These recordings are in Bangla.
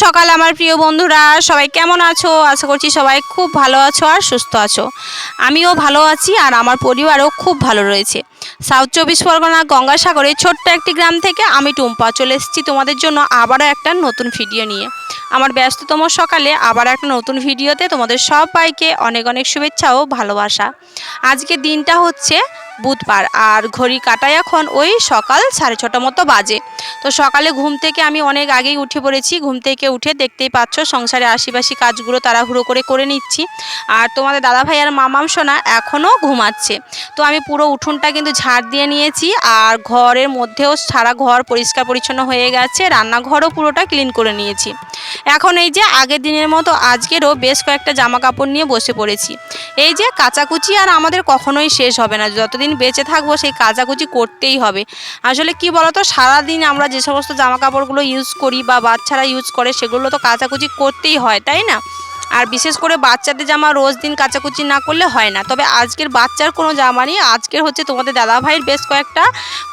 সকাল আমার প্রিয় বন্ধুরা, সবাই কেমন আছো? আশা করছি সবাই খুব ভালো আছো আর সুস্থ আছো। আমিও ভালো আছি আর আমার পরিবারও খুব ভালো রয়েছে। সাউথ 24 পরগনা গঙ্গাসাগরের ছোট্ট একটি গ্রাম থেকে আমি টুম্পা চলে এসেছি তোমাদের জন্য আবারও একটা নতুন ভিডিও নিয়ে। আমার ব্যস্ততম সকালে আবার একটা নতুন ভিডিওতে তোমাদের সবাইকে অনেক অনেক শুভেচ্ছা ও ভালোবাসা। আজকে দিনটা হচ্ছে বুধবার আর ঘড়ি কাটায় এখন ওই সকাল 6:30 মতো বাজে। তো সকালে ঘুম থেকে আমি অনেক আগেই উঠে পড়েছি। ঘুম থেকে উঠে দেখতেই পাচ্ছ সংসারে আশিপাশি কাজগুলো তাড়াহুড়ো করে নিচ্ছি। আর তোমাদের দাদাভাই আর মামাম সোনা এখনও ঘুমাচ্ছে। তো আমি পুরো উঠোনটা কিন্তু ঝাড় দিয়ে নিয়েছি আর ঘরের মধ্যেও সারা ঘর পরিষ্কার পরিচ্ছন্ন হয়ে গেছে, রান্নাঘরও পুরোটা ক্লিন করে নিয়েছি। এখন এই যে আগের দিনের মতো আজকেরও বেশ কয়েকটা জামা কাপড় নিয়ে বসে পড়েছি। এই যে কাচাকুচি আর আমাদের কখনোই শেষ হবে না, যতদিন বেঁচে থাকবো সেই কাচাকুচি করতেই হবে। আসলে কি বলতো, সারাদিন আমরা যে সমস্ত জামা কাপড়গুলো ইউজ করি বা বাচ্চারা ইউজ করে সেগুলো তো কাচাকুচি করতেই হয়, তাই না? আর বিশেষ করে বাচ্চাদের জামা রোজ দিন কাচাকুচি না করলে হয় না। তবে আজকের বাচ্চার কোনো জামা নেই, আজকের হচ্ছে তোমাদের দাদাভাইয়ের বেশ কয়েকটা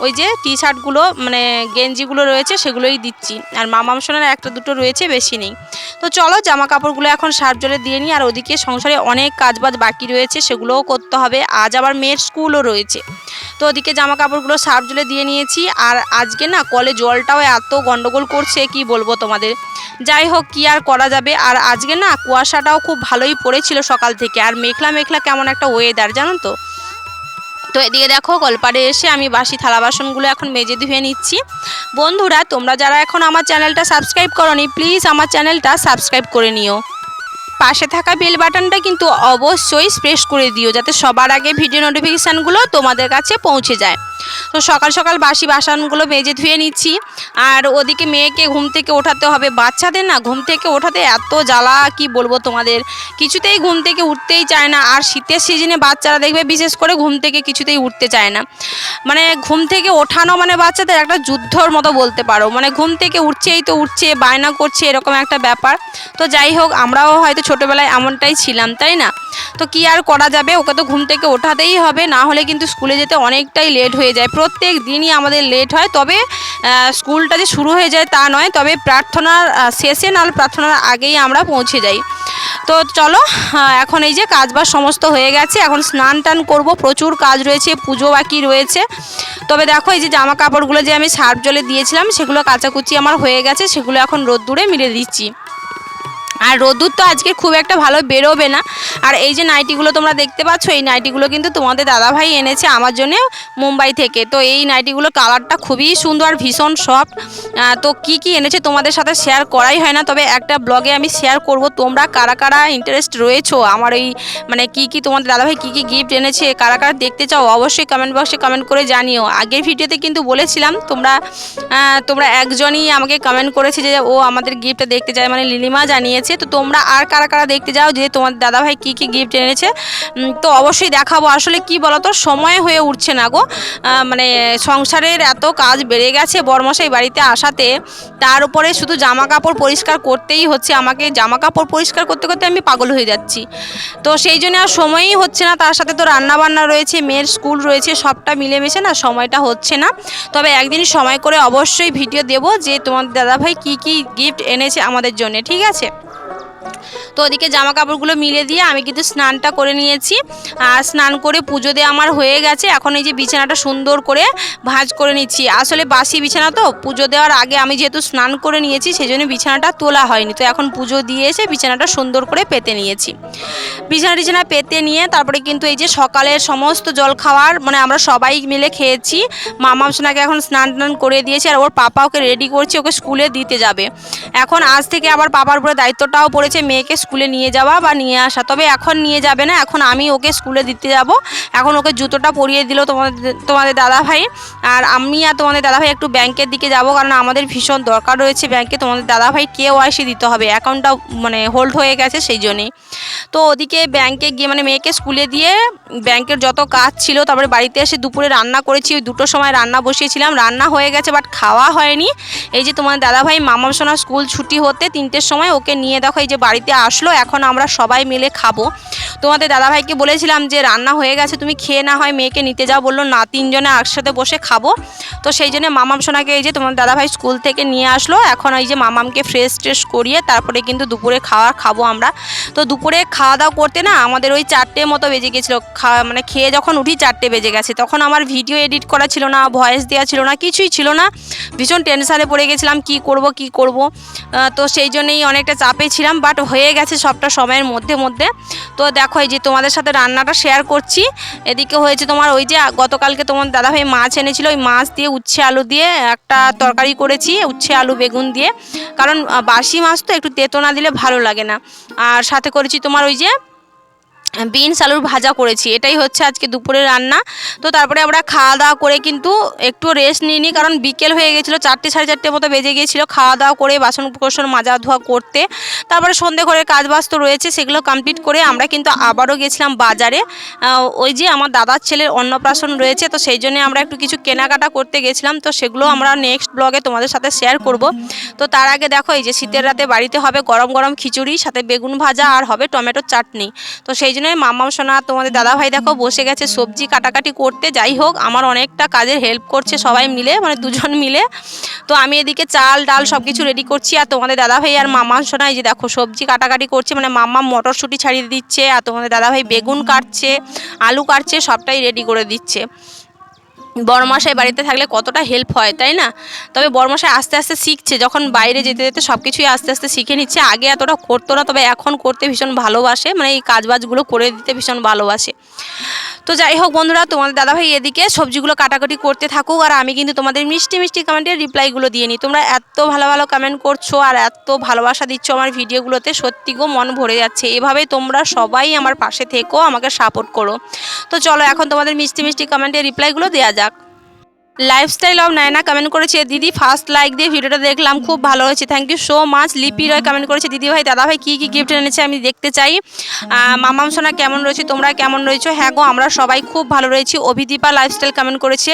ওই যে টি শার্টগুলো মানে গেঞ্জিগুলো রয়েছে সেগুলোই দিচ্ছি। আর মামাম সোনার একটা দুটো রয়েছে, বেশি নেই। তো চলো জামা কাপড়গুলো এখন সার্ফ জলে দিয়ে নিই। আর ওদিকে সংসারে অনেক কাজবাজ বাকি রয়েছে, সেগুলোও করতে হবে। আজ আবার মেয়ের স্কুলও রয়েছে। তো ওদিকে জামা কাপড়গুলো সার্ফ জলে দিয়ে নিয়েছি। আর আজকে না কলে জলটাও এত গন্ডগোল করছে কি বলবো তোমাদের। যাই হোক, কি আর করা যাবে। আর আজকে না কুয়াশাটাও খুব ভালোই পড়েছিল সকাল থেকে, আর মেঘলা মেঘলা কেমন একটা ওয়েদার জানো তো। তো এদিকে দেখো কলপাড়ে এসে আমি বাসি থালা বাসনগুলো এখন মেজে ধুয়ে নিচ্ছি। বন্ধুরা, তোমরা যারা এখন আমার চ্যানেলটা সাবস্ক্রাইব করোনি, প্লিজ আমার চ্যানেলটা সাবস্ক্রাইব করে নিও। পাশে থাকা বেল বাটনটা কিন্তু অবশ্যই প্রেস করে দিও, যাতে সবার আগে ভিডিও নোটিফিকেশানগুলো তোমাদের কাছে পৌঁছে যায়। তো সকাল সকাল বাসি বাসনগুলো মেজে ধুয়ে নিচ্ছি। আর ওদিকে মেয়েকে ঘুম থেকে ওঠাতে হবে। বাচ্চাদের না ঘুম থেকে ওঠাতে এত জ্বালা কি বলবো তোমাদের, কিছুতেই ঘুম থেকে উঠতেই চায় না। আর শীতের সিজনে বাচ্চারা দেখবে বিশেষ করে ঘুম থেকে কিছুতেই উঠতে চায় না। মানে ঘুম থেকে ওঠানো মানে বাচ্চাদের একটা যুদ্ধর মতো বলতে পারো। মানে ঘুম থেকে উঠছেই তো উঠছে, বায়না করছে, এরকম একটা ব্যাপার। তো যাই হোক, আমরাও হয়তো ছোটোবেলায় এমনটাই ছিলাম, তাই না? তো কি আর করা যাবে, ওকে তো ঘুম থেকে ওঠাতেই হবে, না হলে কিন্তু স্কুলে যেতে অনেকটাই লেট হয়ে যায়। প্রত্যেক দিনই আমাদের লেট হয়। তবে স্কুলটা যে শুরু হয়ে যায় তা নয়, তবে প্রার্থনার শেষে না প্রার্থনার আগেই আমরা পৌঁছে যাই। তো চলো, এখন এই যে কাজবাজ সমস্ত হয়ে গেছে, এখন স্নান টান করবো। প্রচুর কাজ রয়েছে, পুজো বাকি রয়েছে। তবে দেখো এই যে জামা কাপড়গুলো যে আমি সার্ফ জলে দিয়েছিলাম সেগুলো কাচাকুচি আমার হয়ে গেছে, সেগুলো এখন রোদ্দুরে মিলে দিচ্ছি। আর রোদ্দুর তো আজকে খুব একটা ভালো বেরোবে না। আর এই যে নাইটিগুলো তোমরা দেখতে পাচ্ছ, এই নাইটিগুলো কিন্তু তোমাদের দাদাভাই এনেছে আমার জন্য মুম্বাই থেকে। তো এই নাইটিগুলোর কালারটা খুবই সুন্দর আর ভীষণ সফট। তো কি কি এনেছে তোমাদের সাথে শেয়ার করাই হয় না, তবে একটা ব্লগে আমি শেয়ার করব। তোমরা কারা কারা ইন্টারেস্ট রয়েছো আমার এই মানে কি তোমাদের দাদাভাই কি গিফট এনেছে, কারা কারা দেখতে চাও, অবশ্যই কমেন্ট বক্সে কমেন্ট করে জানিও। আগের ভিডিওতে কিন্তু বলেছিলাম, তোমরা একজনই আমাকে কমেন্ট করেছে যে ও আমাদের গিফটটা দেখতে চায়, মানে লিলিমা জানিয়েছে। তো তোমরা আর কারা কারা দেখতে যাও যে তোমার দাদাভাই কি গিফট এনেছে, তো অবশ্যই দেখাবো। আসলে কি বলতো, সময় হয়ে উঠছে না গো। মানে সংসারের এত কাজ বেড়ে গেছে বরমশাই বাড়িতে আসাতে, তার উপরে শুধু জামা কাপড় পরিষ্কার করতেই হচ্ছে আমাকে। জামা কাপড় পরিষ্কার করতে করতে আমি পাগল হয়ে যাচ্ছি। তো সেই জন্য আর সময়ই হচ্ছে না। তার সাথে তো রান্না বান্না রয়েছে, মেয়ের স্কুল রয়েছে, সবটা মিলেমিশে না সময়টা হচ্ছে না। তবে একদিন সময় করে অবশ্যই ভিডিও দেবো যে তোমার দাদাভাই কি গিফট এনেছে আমাদের জন্য, ঠিক আছে? তো ওদিকে জামা কাপড়গুলো মিলে দিয়ে আমি কিন্তু স্নানটা করে নিয়েছি। আর স্নান করে পুজো দিয়ে আমার হয়ে গেছে। এখন এই যে বিছানাটা সুন্দর করে ভাঁজ করে নিচ্ছি। আসলে বাসি বিছানা তো, পুজো দেওয়ার আগে আমি যেহেতু স্নান করে নিয়েছি সেই জন্য বিছানাটা তোলা হয়নি। তো এখন পুজো দিয়ে এসে বিছানাটা সুন্দর করে পেতে নিয়েছি। বিছানা পেতে নিয়ে তারপরে কিন্তু এই যে সকালের সমস্ত জল খাওয়ার মানে আমরা সবাই মিলে খেয়েছি। মামা সোনাকে এখন স্নান টান করে দিয়েছে আর ওর পাপা ওকে রেডি করছে, ওকে স্কুলে দিতে যাবে। এখন আজ থেকে আবার পাপার উপরে দায়িত্বটাও পড়েছে মেয়েকে স্কুলে নিয়ে যাওয়া বা নিয়ে আসা। তবে এখন নিয়ে যাবে না, এখন আমি ওকে স্কুলে দিতে যাব। এখন ওকে জুতোটা পরিয়ে দিল তোমাদের দাদাভাই। আর আমি আর তোমাদের দাদাভাই একটু ব্যাংকের দিকে যাব, কারণ আমাদের ভীষণ দরকার রয়েছে ব্যাংকে। তোমাদের দাদাভাই KYC দিতে হবে, অ্যাকাউন্টটা মানে হোল্ড হয়ে গেছে সেই জন্যেই। তো ওদিকে ব্যাংকে গিয়ে মানে মেয়েকে স্কুলে দিয়ে ব্যাংকের যত কাজ ছিল, তারপরে বাড়িতে এসে দুপুরে রান্না করেছি। ওই 2টোর সময় রান্না বসিয়েছিলাম, রান্না হয়ে গেছে বাট খাওয়া হয়নি। এই যে তোমার দাদাভাই মামা সোনা স্কুল ছুটি হতে 3টের সময় ওকে নিয়ে দেখো এই যে বাড়িতে আসলো, এখন আমরা সবাই মিলে খাবো। তোমাদের দাদাভাইকে বলেছিলাম যে রান্না হয়ে গেছে, তুমি খেয়ে না হয় মেয়েকে নিতে যাও, বললো না, 3 জনে একসাথে বসে খাবো। তো সেই জন্য মামাম সোনাকে এই যে তোমার দাদাভাই স্কুল থেকে নিয়ে আসলো, এখন এই যে মামামকে ফ্রেশ ট্রেশ করিয়ে তারপরে কিন্তু দুপুরে খাবো আমরা। তো দুপুরে খাওয়া দাওয়া করতে না আমাদের ওই 4টে মতো বেজে গেছিলো, মানে খেয়ে যখন উঠি 4টে বেজে গেছে। তখন আমার ভিডিও এডিট করা ছিল না, ভয়েস দেওয়া ছিল না, কিছুই ছিল না। ভীষণ টেনশানে পড়ে গেছিলাম কি করব। তো সেই জন্যই অনেকটা চাপে ছিলাম, বাট হয়ে গেছে সবটা সময়ের মধ্যে। তো দেখো এই যে তোমাদের সাথে রান্নাটা শেয়ার করছি। এদিকে হয়েছে তোমার ওই যে গতকালকে তোমার দাদাভাই মাছ এনেছিল, ওই মাছ দিয়ে উচ্ছে আলু দিয়ে একটা তরকারি করেছি, উচ্ছে আলু বেগুন দিয়ে, কারণ বাসি মাছ তো একটু তেতো না দিলে ভালো লাগে না। আর সাথে করেছি তোমার ওই যে বিনস আলুর ভাজা করেছি। এটাই হচ্ছে আজকে দুপুরে রান্না। তো তারপরে আমরা খাওয়া দাওয়া করে কিন্তু একটু রেস্ট নিইনি, কারণ বিকেল হয়ে গেছিলো, 4টে সাড়ে 4টে মতো বেজে গিয়েছিলো খাওয়া দাওয়া করে বাসন কোসন মাজা ধোয়া করতে। তারপরে সন্ধে করে কাজবাজ তো রয়েছে, সেগুলো কমপ্লিট করে আমরা কিন্তু আবারও গেছিলাম বাজারে। ওই যে আমার দাদার ছেলের অন্নপ্রাশন রয়েছে, তো সেই জন্য আমরা একটু কিছু কেনাকাটা করতে গেছিলাম। তো সেগুলো আমরা নেক্সট ব্লগে তোমাদের সাথে শেয়ার করব। তো তার আগে দেখো এই যে শীতের রাতে বাড়িতে হবে গরম গরম খিচুড়ি, সাথে বেগুন ভাজা আর হবে টমেটোর চাটনি। তো সেই জন্য মাম্মাম সোনা তোমাদের দাদাভাই দেখো বসে গেছে সবজি কাটাকাটি করতে। যাই হোক, আমার অনেকটা কাজের হেল্প করছে সবাই মিলে, মানে দুজন মিলে। তো আমি এদিকে চাল ডাল সব কিছু রেডি করছি, আর তোমাদের দাদাভাই আর মাম্মাম সোনা এই যে দেখো সবজি কাটাকাটি করছে, মানে মাম্মাম মটরশুঁটি ছাড়িয়ে দিচ্ছে, আর তোমাদের দাদাভাই বেগুন কাটছে, আলু কাটছে, সবটাই রেডি করে দিচ্ছে। বড়মশাই বাড়িতে থাকলে কতটা হেল্প হয়, তাই না? তবে বড়মশাই আস্তে আস্তে শিখছে, যখন বাইরে যেতে যেতে সব কিছুই আস্তে আস্তে শিখে নিচ্ছে। আগে এতটা করতো না, তবে এখন করতে ভীষণ ভালোবাসে, মানে এই কাজবাজগুলো করে দিতে ভীষণ ভালোবাসে। তো যাই হোক বন্ধুরা, তোমাদের দাদাভাই এদিকে সবজিগুলো কাটাকাটি করতে থাকুক, আর আমি কিন্তু তোমাদের মিষ্টি মিষ্টি কমেন্টের রিপ্লাইগুলো দিয়ে নিই। তোমরা এত ভালো ভালো কমেন্ট করছো আর এত ভালোবাসা দিচ্ছ আমার ভিডিওগুলোতে, সত্যি গো মন ভরে যাচ্ছে। এভাবেই তোমরা সবাই আমার পাশে থেকো, আমাকে সাপোর্ট করো। তো চলো এখন তোমাদের মিষ্টি মিষ্টি কমেন্টের রিপ্লাইগুলো দেওয়া যাক। লাইফস্টাইল অফ নায়না কমেন্ট করেছে, দিদি ফার্স্ট লাইক দিয়ে ভিডিওটা দেখলাম, খুব ভালো হয়েছে, থ্যাংক ইউ সো মাচ। লিপি রয় কমেন্ট করেছে, দিদি ভাই দাদাভাই কী কী গিফট এনেছে আমি দেখতে চাই। মামাম সোনা কেমন রয়েছে, তোমরা কেমন রয়েছো? হ্যাঁ গো, আমরা সবাই খুব ভালো রয়েছি। অভিদীপা লাইফস্টাইল কমেন্ট করেছে,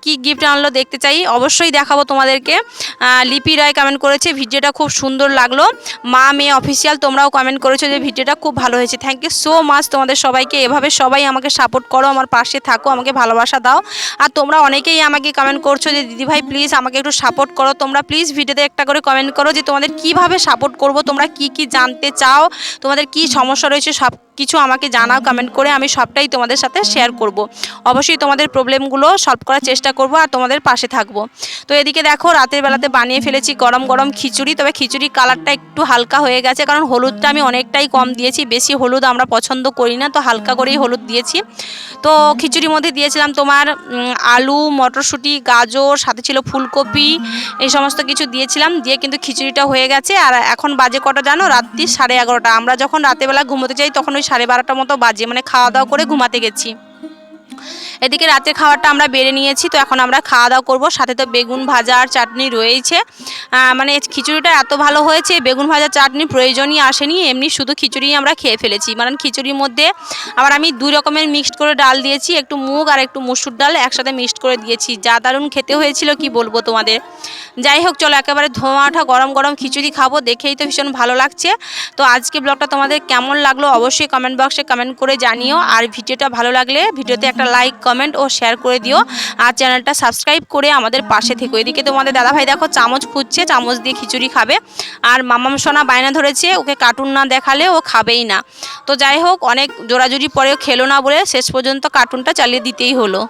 কি গিফট আনলো দেখতে চাই, অবশ্যই দেখাবো তোমাদেরকে। লিপি রায় কমেন্ট করেছে, ভিডিওটা খুব সুন্দর লাগলো। মা মেয়ে অফিসিয়াল তোমরাও কমেন্ট করেছো যে ভিডিওটা খুব ভালো হয়েছে, থ্যাংক ইউ সো মাচ তোমাদের সবাইকে। এভাবে সবাই আমাকে সাপোর্ট করো, আমার পাশে থাকো, আমাকে ভালোবাসা দাও। আর তোমরা অনেকেই আমাকে কমেন্ট করছো যে দিদিভাই প্লিজ আমাকে একটু সাপোর্ট করো। তোমরা প্লিজ ভিডিওতে একটা করে কমেন্ট করো যে তোমাদের কিভাবে সাপোর্ট করব, তোমরা কি কি জানতে চাও, তোমাদের কি সমস্যা রয়েছে, সব কিছু আমাকে জানাও কমেন্ট করে, আমি সবটাই তোমাদের সাথে শেয়ার করব। অবশ্যই তোমাদের প্রবলেমগুলো সলভ করার চেষ্টা করব আর তোমাদের পাশে থাকবো। তো এদিকে দেখো রাতের বেলাতে বানিয়ে ফেলেছি গরম গরম খিচুড়ি। তবে খিচুড়ির কালারটা একটু হালকা হয়ে গেছে, কারণ হলুদটা আমি অনেকটাই কম দিয়েছি, বেশি হলুদ আমরা পছন্দ করি না, তো হালকা করেই হলুদ দিয়েছি। তো খিচুড়ির মধ্যে দিয়েছিলাম তোমার আলু, মটরশুঁটি, গাজর, সাথে ছিল ফুলকপি, এই সমস্ত কিছু দিয়েছিলাম, দিয়ে কিন্তু খিচুড়িটা হয়ে গেছে। আর এখন বাজে কটা জানো, রাত্রি 11:30। আমরা যখন রাতেরবেলা ঘুমোতে যাই তখন ওই 12:30 মতো বাজে, মানে খাওয়া দাওয়া করে ঘুমাতে গেছি। এদিকে রাতের খাবারটা আমরা বেড়ে নিয়েছি, তো এখন আমরা খাওয়া দাওয়া করবো। সাথে তো বেগুন ভাজা আর চাটনি রয়েছে। মানে খিচুড়িটা এত ভালো হয়েছে, বেগুন ভাজা চাটনি প্রয়োজনই আসেনি, এমনি শুধু খিচুড়ি আমরা খেয়ে ফেলেছি। মানে খিচুড়ির মধ্যে আবার আমি 2 রকমের মিক্সড করে ডাল দিয়েছি, একটু মুগ আর একটু মসুর ডাল একসাথে মিক্সড করে দিয়েছি, যা দারুণ খেতে হয়েছিল কি বলবো তোমাদের। যাই হোক চলো একেবারে ধোঁয়া ওঠা গরম গরম খিচুড়ি খাবো, দেখেই তো ভীষণ ভালো লাগছে। তো আজকে ব্লগটা তোমাদের কেমন লাগলো অবশ্যই কমেন্ট বক্সে কমেন্ট করে জানিও। আর ভিডিওটা ভালো লাগলে ভিডিওতে একটা লাইক কমেন্ট ও শেয়ার করে দিও, আর চ্যানেলটা সাবস্ক্রাইব করে আমাদের পাশে থেকো। এদিকে তোমাদের দাদাভাই দেখো চামচ খুঁজছে, চামচ দিয়ে খিচুড়ি খাবে। আর মামাম সোনা বায়না ধরেছে, ওকে কার্টুন না দেখালে ও খাবেই না। তো যাই হোক অনেক জোরাজুরি পরেও খেলো না বলে শেষ পর্যন্ত কার্টুনটা চালিয়ে দিতেই হলো।